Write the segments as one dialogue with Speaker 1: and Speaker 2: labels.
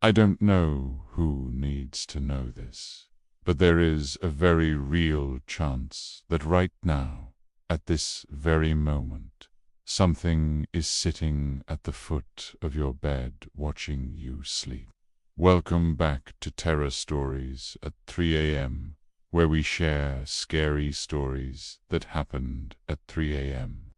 Speaker 1: I don't know who needs to know this, but there is a very real chance that right now, at this very moment, something is sitting at the foot of your bed watching you sleep. Welcome back to Terror Stories at 3 a.m., where we share scary stories that happened at 3 a.m.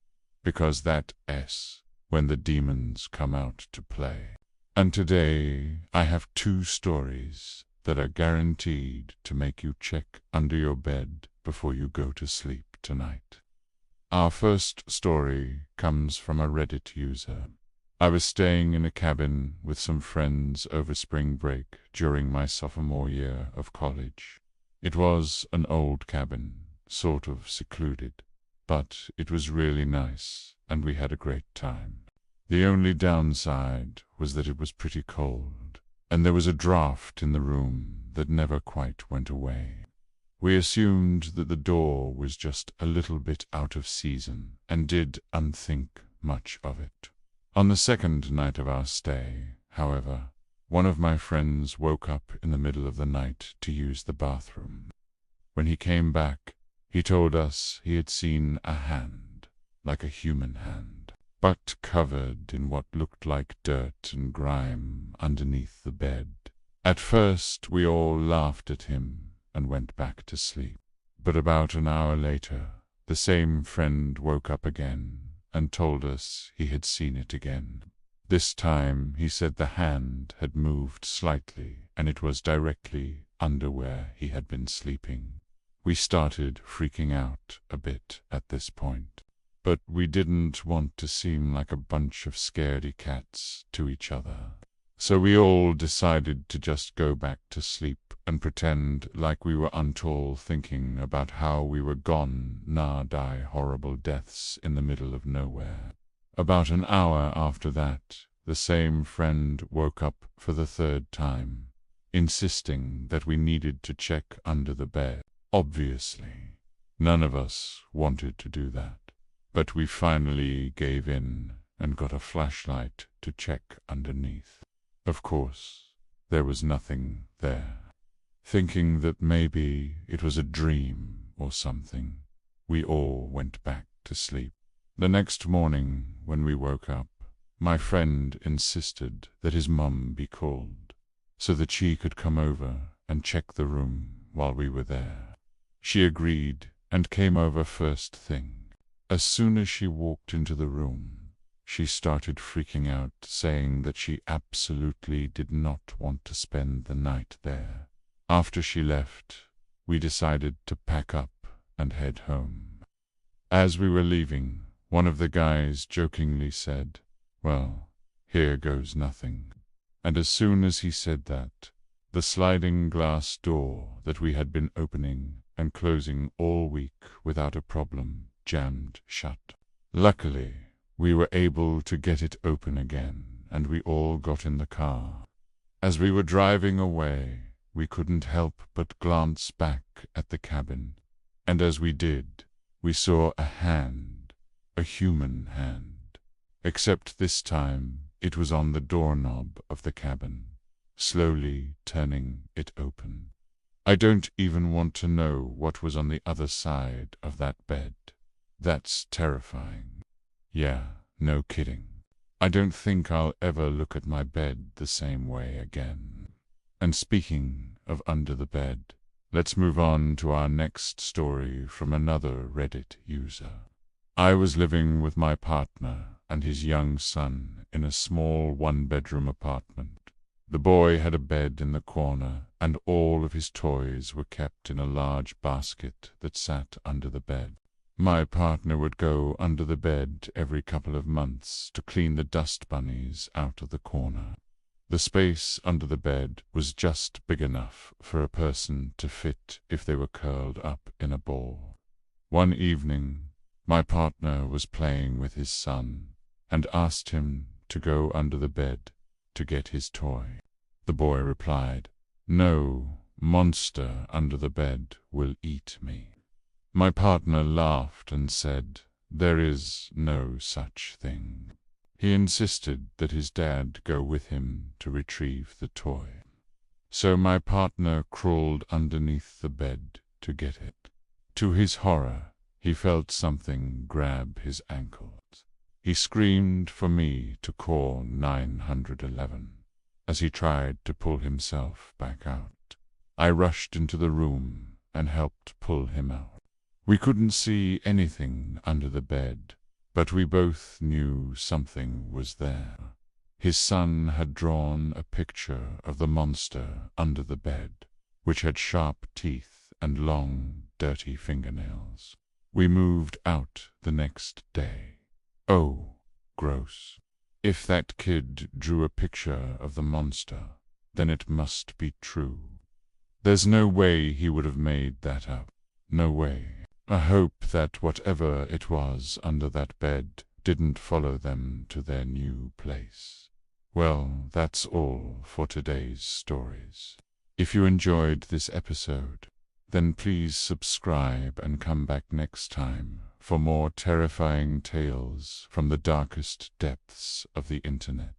Speaker 1: Because that's when the demons come out to play. And today I have two stories that are guaranteed to make you check under your bed before you go to sleep tonight. Our first story comes from a Reddit user. I was staying in a cabin with some friends over spring break during my sophomore year of college. It was an old cabin, sort of secluded, but it was really nice and we had a great time. The only downside was that it was pretty cold, and there was a draft in the room that never quite went away. We assumed that the door was just a little bit out of season, and did unthink much of it. On the second night of our stay, however, one of my friends woke up in the middle of the night to use the bathroom. When he came back, he told us he had seen a hand, like a human hand, but covered in what looked like dirt and grime underneath the bed. At first we all laughed at him and went back to sleep. But about an hour later, the same friend woke up again and told us he had seen it again. This time he said the hand had moved slightly and it was directly under where he had been sleeping. We started freaking out a bit at this point, but we didn't want to seem like a bunch of scaredy cats to each other. So we all decided to just go back to sleep and pretend like we were untall, thinking about how we were die horrible deaths in the middle of nowhere. About an hour after that, the same friend woke up for the third time, insisting that we needed to check under the bed. Obviously, none of us wanted to do that, but we finally gave in and got a flashlight to check underneath. Of course, there was nothing there. Thinking that maybe it was a dream or something, we all went back to sleep. The next morning, when we woke up, my friend insisted that his mum be called, so that she could come over and check the room while we were there. She agreed and came over first thing. As soon as she walked into the room, she started freaking out, saying that she absolutely did not want to spend the night there. After she left, we decided to pack up and head home. As we were leaving, one of the guys jokingly said, "Well, here goes nothing." And as soon as he said that, the sliding glass door that we had been opening and closing all week without a problem jammed shut. Luckily, we were able to get it open again, and we all got in the car. As we were driving away, we couldn't help but glance back at the cabin, and as we did, we saw a hand, a human hand, except this time it was on the doorknob of the cabin, slowly turning it open. I don't even want to know what was on the other side of that bed. That's terrifying. Yeah, no kidding. I don't think I'll ever look at my bed the same way again. And speaking of under the bed, let's move on to our next story from another Reddit user. I was living with my partner and his young son in a small one-bedroom apartment. The boy had a bed in the corner, and all of his toys were kept in a large basket that sat under the bed. My partner would go under the bed every couple of months to clean the dust bunnies out of the corner. The space under the bed was just big enough for a person to fit if they were curled up in a ball. One evening, my partner was playing with his son and asked him to go under the bed to get his toy. The boy replied, "No, monster under the bed will eat me." My partner laughed and said, "There is no such thing." He insisted that his dad go with him to retrieve the toy. So my partner crawled underneath the bed to get it. To his horror, he felt something grab his ankles. He screamed for me to call 911 as he tried to pull himself back out. I rushed into the room and helped pull him out. We couldn't see anything under the bed, but we both knew something was there. His son had drawn a picture of the monster under the bed, which had sharp teeth and long, dirty fingernails. We moved out the next day. Oh, gross. If that kid drew a picture of the monster, then it must be true. There's no way he would have made that up. No way. I hope that whatever it was under that bed didn't follow them to their new place. Well, that's all for today's stories. If you enjoyed this episode, then please subscribe and come back next time for more terrifying tales from the darkest depths of the internet.